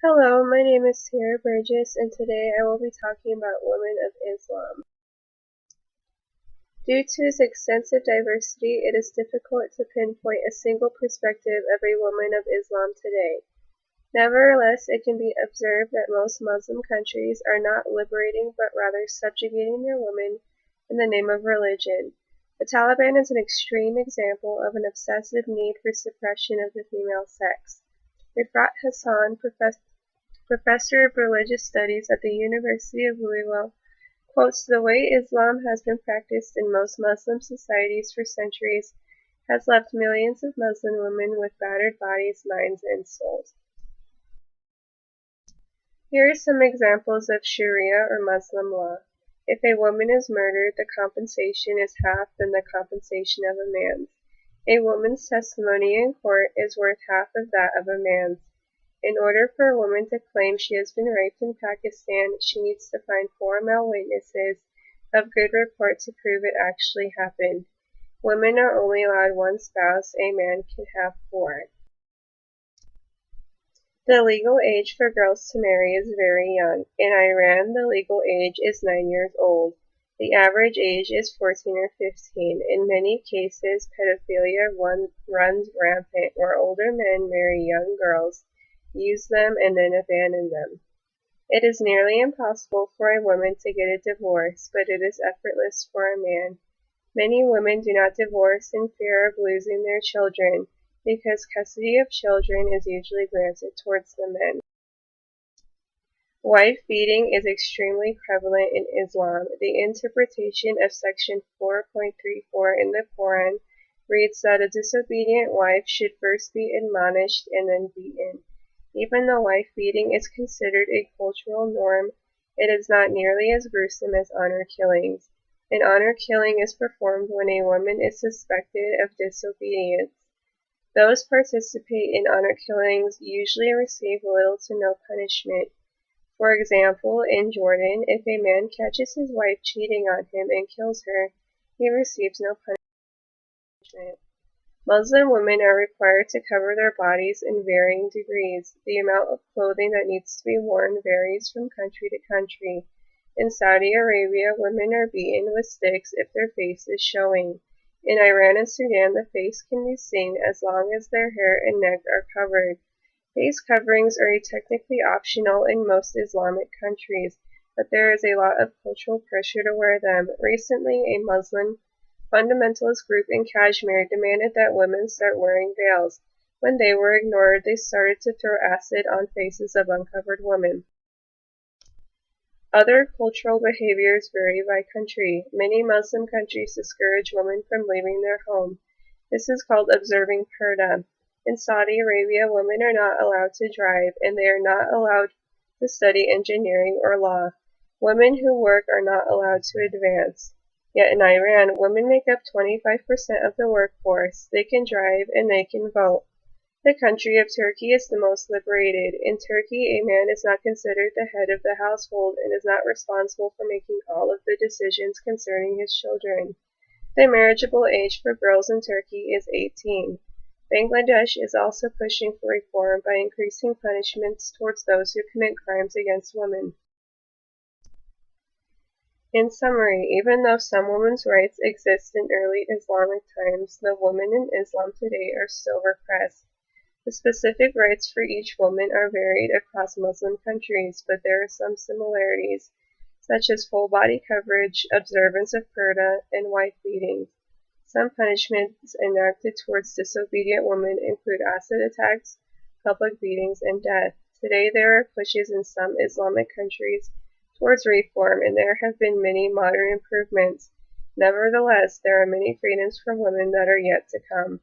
Hello, my name is Burgess, and today I will be talking about women of Islam. Due to its extensive diversity, it is difficult to pinpoint a single perspective of a woman of Islam today. Nevertheless, it can be observed that most Muslim countries are not liberating but rather subjugating their women in the name of religion. The Taliban is an extreme example of an obsessive need for suppression of the female sex. Rifat Hassan, professor of religious studies at the University of Louisville, quotes, "The way Islam has been practiced in most Muslim societies for centuries has left millions of Muslim women with battered bodies, minds, and souls." Here are some examples of Sharia or Muslim law. If a woman is murdered, the compensation is half than the compensation of a man's. A woman's testimony in court is worth half of that of a man's. In order for a woman to claim she has been raped in Pakistan, she needs to find 4 male witnesses of good report to prove it actually happened. Women are only allowed 1 spouse, a man can have 4. The legal age for girls to marry is very young. In Iran, the legal age is 9 years old. The average age is 14 or 15. In many cases, pedophilia runs rampant, where older men marry young girls, use them, and then abandon them. It is nearly impossible for a woman to get a divorce, but it is effortless for a man. Many women do not divorce in fear of losing their children, because custody of children is usually granted towards the men. Wife beating is extremely prevalent in Islam. The interpretation of section 4.34 in the Quran reads that a disobedient wife should first be admonished and then beaten. Even though wife beating is considered a cultural norm, it is not nearly as gruesome as honor killings. An honor killing is performed when a woman is suspected of disobedience. Those participate in honor killings usually receive little to no punishment. For example, in Jordan, if a man catches his wife cheating on him and kills her, he receives no punishment. Muslim women are required to cover their bodies in varying degrees. The amount of clothing that needs to be worn varies from country to country. In Saudi Arabia, women are beaten with sticks if their face is showing. In Iran and Sudan, the face can be seen as long as their hair and neck are covered. Face coverings are technically optional in most Islamic countries, but there is a lot of cultural pressure to wear them. Recently, a Muslim fundamentalist group in Kashmir demanded that women start wearing veils. When they were ignored, they started to throw acid on faces of uncovered women. Other cultural behaviors vary by country. Many Muslim countries discourage women from leaving their home. This is called observing purdah. In Saudi Arabia, women are not allowed to drive, and they are not allowed to study engineering or law. Women who work are not allowed to advance. Yet in Iran, women make up 25% of the workforce. They can drive and they can vote. The country of Turkey is the most liberated. In Turkey, a man is not considered the head of the household and is not responsible for making all of the decisions concerning his children. The marriageable age for girls in Turkey is 18. Bangladesh is also pushing for reform by increasing punishments towards those who commit crimes against women. In summary, even though some women's rights exist in early Islamic times, the women in Islam today are still repressed. The specific rights for each woman are varied across Muslim countries, but there are some similarities, such as full body coverage, observance of purdah, and wife beatings. Some punishments enacted towards disobedient women include acid attacks, public beatings, and death. Today there are pushes in some Islamic countries towards reform, and there have been many modern improvements. Nevertheless, there are many freedoms for women that are yet to come.